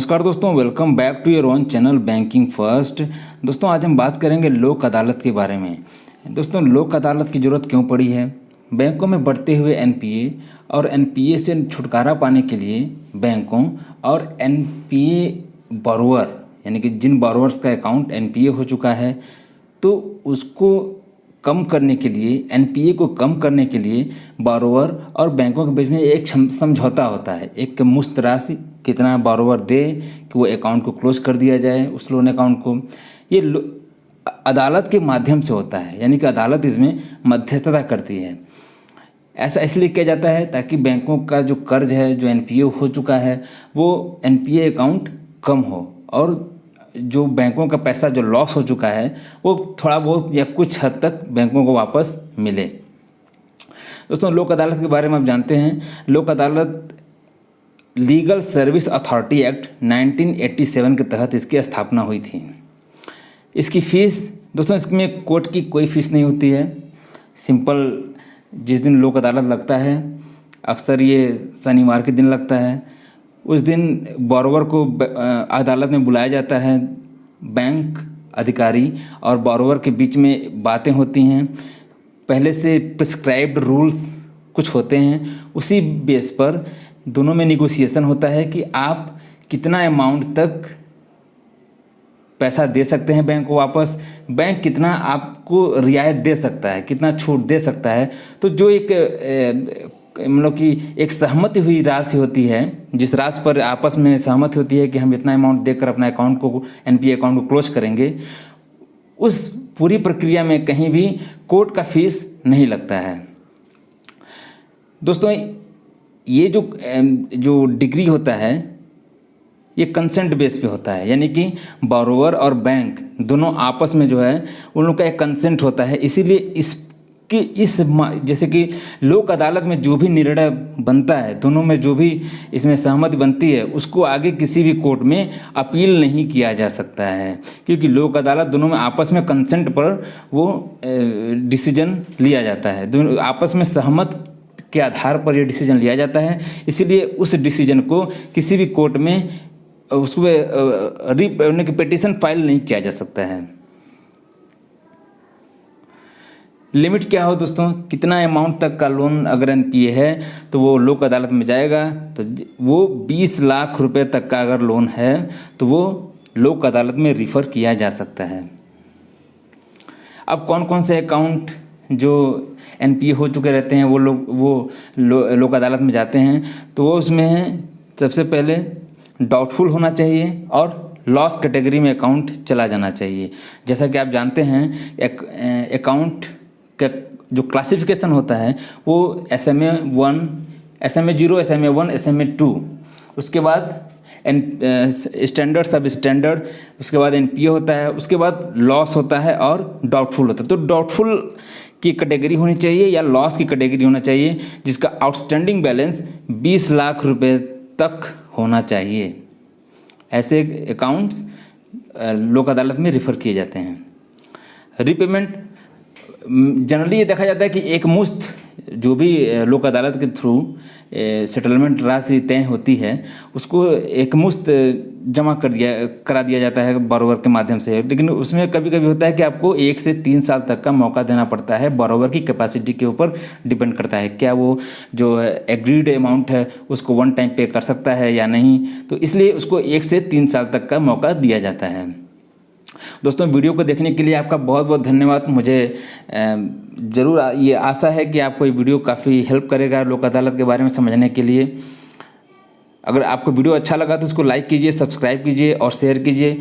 नमस्कार दोस्तों, welcome back to your own channel banking first. दोस्तों आज हम बात करेंगे लोक अदालत के बारे में। दोस्तों लोक अदालत की ज़रूरत क्यों पड़ी है? बैंकों में बढ़ते हुए एनपीए और एनपीए से छुटकारा पाने के लिए बैंकों और एनपीए बोरोवर यानी कि जिन बोरोवर्स का अकाउंट एनपीए हो चुका है तो उसको कम करने के लिए, एनपीए को कम करने के लिए बोरोवर और बैंकों के बीच में एक समझौता होता है। एक मुश्त राशि कितना बोरोवर दे कि वो अकाउंट को क्लोज कर दिया जाए, उस लोन अकाउंट को। ये अदालत के माध्यम से होता है, यानी कि अदालत इसमें मध्यस्थता करती है। ऐसा इसलिए किया जाता है ताकि बैंकों का जो कर्ज है, जो एनपीए हो चुका है, वो एनपीए अकाउंट कम हो और जो बैंकों का पैसा जो लॉस हो चुका है वो थोड़ा बहुत या कुछ हद तक बैंकों को वापस मिले। दोस्तों लोक अदालत के बारे में आप जानते हैं। लोक अदालत लीगल सर्विस अथॉरिटी एक्ट 1987 के तहत इसकी स्थापना हुई थी। इसकी फ़ीस दोस्तों, इसमें कोर्ट की कोई फ़ीस नहीं होती है। सिंपल जिस दिन लोक अदालत लगता है, अक्सर ये शनिवार के दिन लगता है, उस दिन बोरोवर को अदालत में बुलाया जाता है। बैंक अधिकारी और बोरोवर के बीच में बातें होती हैं। पहले से प्रिस्क्राइब्ड रूल्स कुछ होते हैं, उसी बेस पर दोनों में निगोशिएशन होता है कि आप कितना अमाउंट तक पैसा दे सकते हैं बैंक को वापस, बैंक कितना आपको रियायत दे सकता है, कितना छूट दे सकता है। तो जो एक मतलब कि एक सहमति हुई राशि होती है, जिस राशि पर आपस में सहमति होती है कि हम इतना अमाउंट देकर अपना अकाउंट को, एनपीए अकाउंट को क्लोज करेंगे, उस पूरी प्रक्रिया में कहीं भी कोर्ट का फीस नहीं लगता है। दोस्तों ये जो डिग्री होता है ये कंसेंट बेस पे होता है, यानी कि बोरोवर और बैंक दोनों आपस में जो है उन लोग का एक कंसेंट होता है। इसीलिए जैसे कि लोक अदालत में जो भी निर्णय बनता है, दोनों में जो भी इसमें सहमति बनती है, उसको आगे किसी भी कोर्ट में अपील नहीं किया जा सकता है, क्योंकि लोक अदालत दोनों में आपस में कंसेंट पर वो डिसीजन लिया जाता है। दोनों आपस में सहमत के आधार पर ये डिसीजन लिया जाता है। इसीलिए उस डिसीजन को किसी भी कोर्ट में उसमें पिटीशन फाइल नहीं किया जा सकता है। लिमिट क्या हो दोस्तों, कितना अमाउंट तक का लोन अगर एनपीए है तो वो लोक अदालत में जाएगा, तो वो 20 लाख रुपए तक का अगर लोन है तो वो लोक अदालत में रिफ़र किया जा सकता है। अब कौन कौन से अकाउंट जो एनपीए हो चुके रहते हैं वो लोक अदालत में जाते हैं, तो वो उसमें है सबसे पहले डाउटफुल होना चाहिए और लॉस कैटेगरी में अकाउंट चला जाना चाहिए। जैसा कि आप जानते हैं अकाउंट का जो क्लासिफिकेशन होता है वो SMA 1, SMA 0, SMA 1, SMA 2, उसके बाद स्टैंडर्ड, सब स्टैंडर्ड, उसके बाद एनपीए होता है, उसके बाद लॉस होता है और डाउटफुल होता है। तो डाउटफुल की कैटेगरी होनी चाहिए या लॉस की कैटेगरी होना चाहिए जिसका आउटस्टैंडिंग बैलेंस 20 लाख रुपए तक होना चाहिए। ऐसे अकाउंट्स लोक अदालत में रिफ़र किए जाते हैं। रीपेमेंट जनरली ये देखा जाता है कि एक मुश्त जो भी लोक अदालत के थ्रू सेटलमेंट राशि तय होती है उसको एक मुश्त जमा करा दिया जाता है बोरोवर के माध्यम से। लेकिन उसमें कभी कभी होता है कि आपको 1 से 3 साल तक का मौका देना पड़ता है। बोरोवर की कैपेसिटी के ऊपर डिपेंड करता है, क्या वो जो एग्रीड अमाउंट है उसको वन टाइम पे कर सकता है या नहीं, तो इसलिए उसको 1 से 3 साल तक का मौका दिया जाता है। दोस्तों वीडियो को देखने के लिए आपका बहुत बहुत धन्यवाद। मुझे ज़रूर ये आशा है कि आपको ये वीडियो काफ़ी हेल्प करेगा लोक अदालत के बारे में समझने के लिए। अगर आपको वीडियो अच्छा लगा तो इसको लाइक कीजिए, सब्सक्राइब कीजिए और शेयर कीजिए।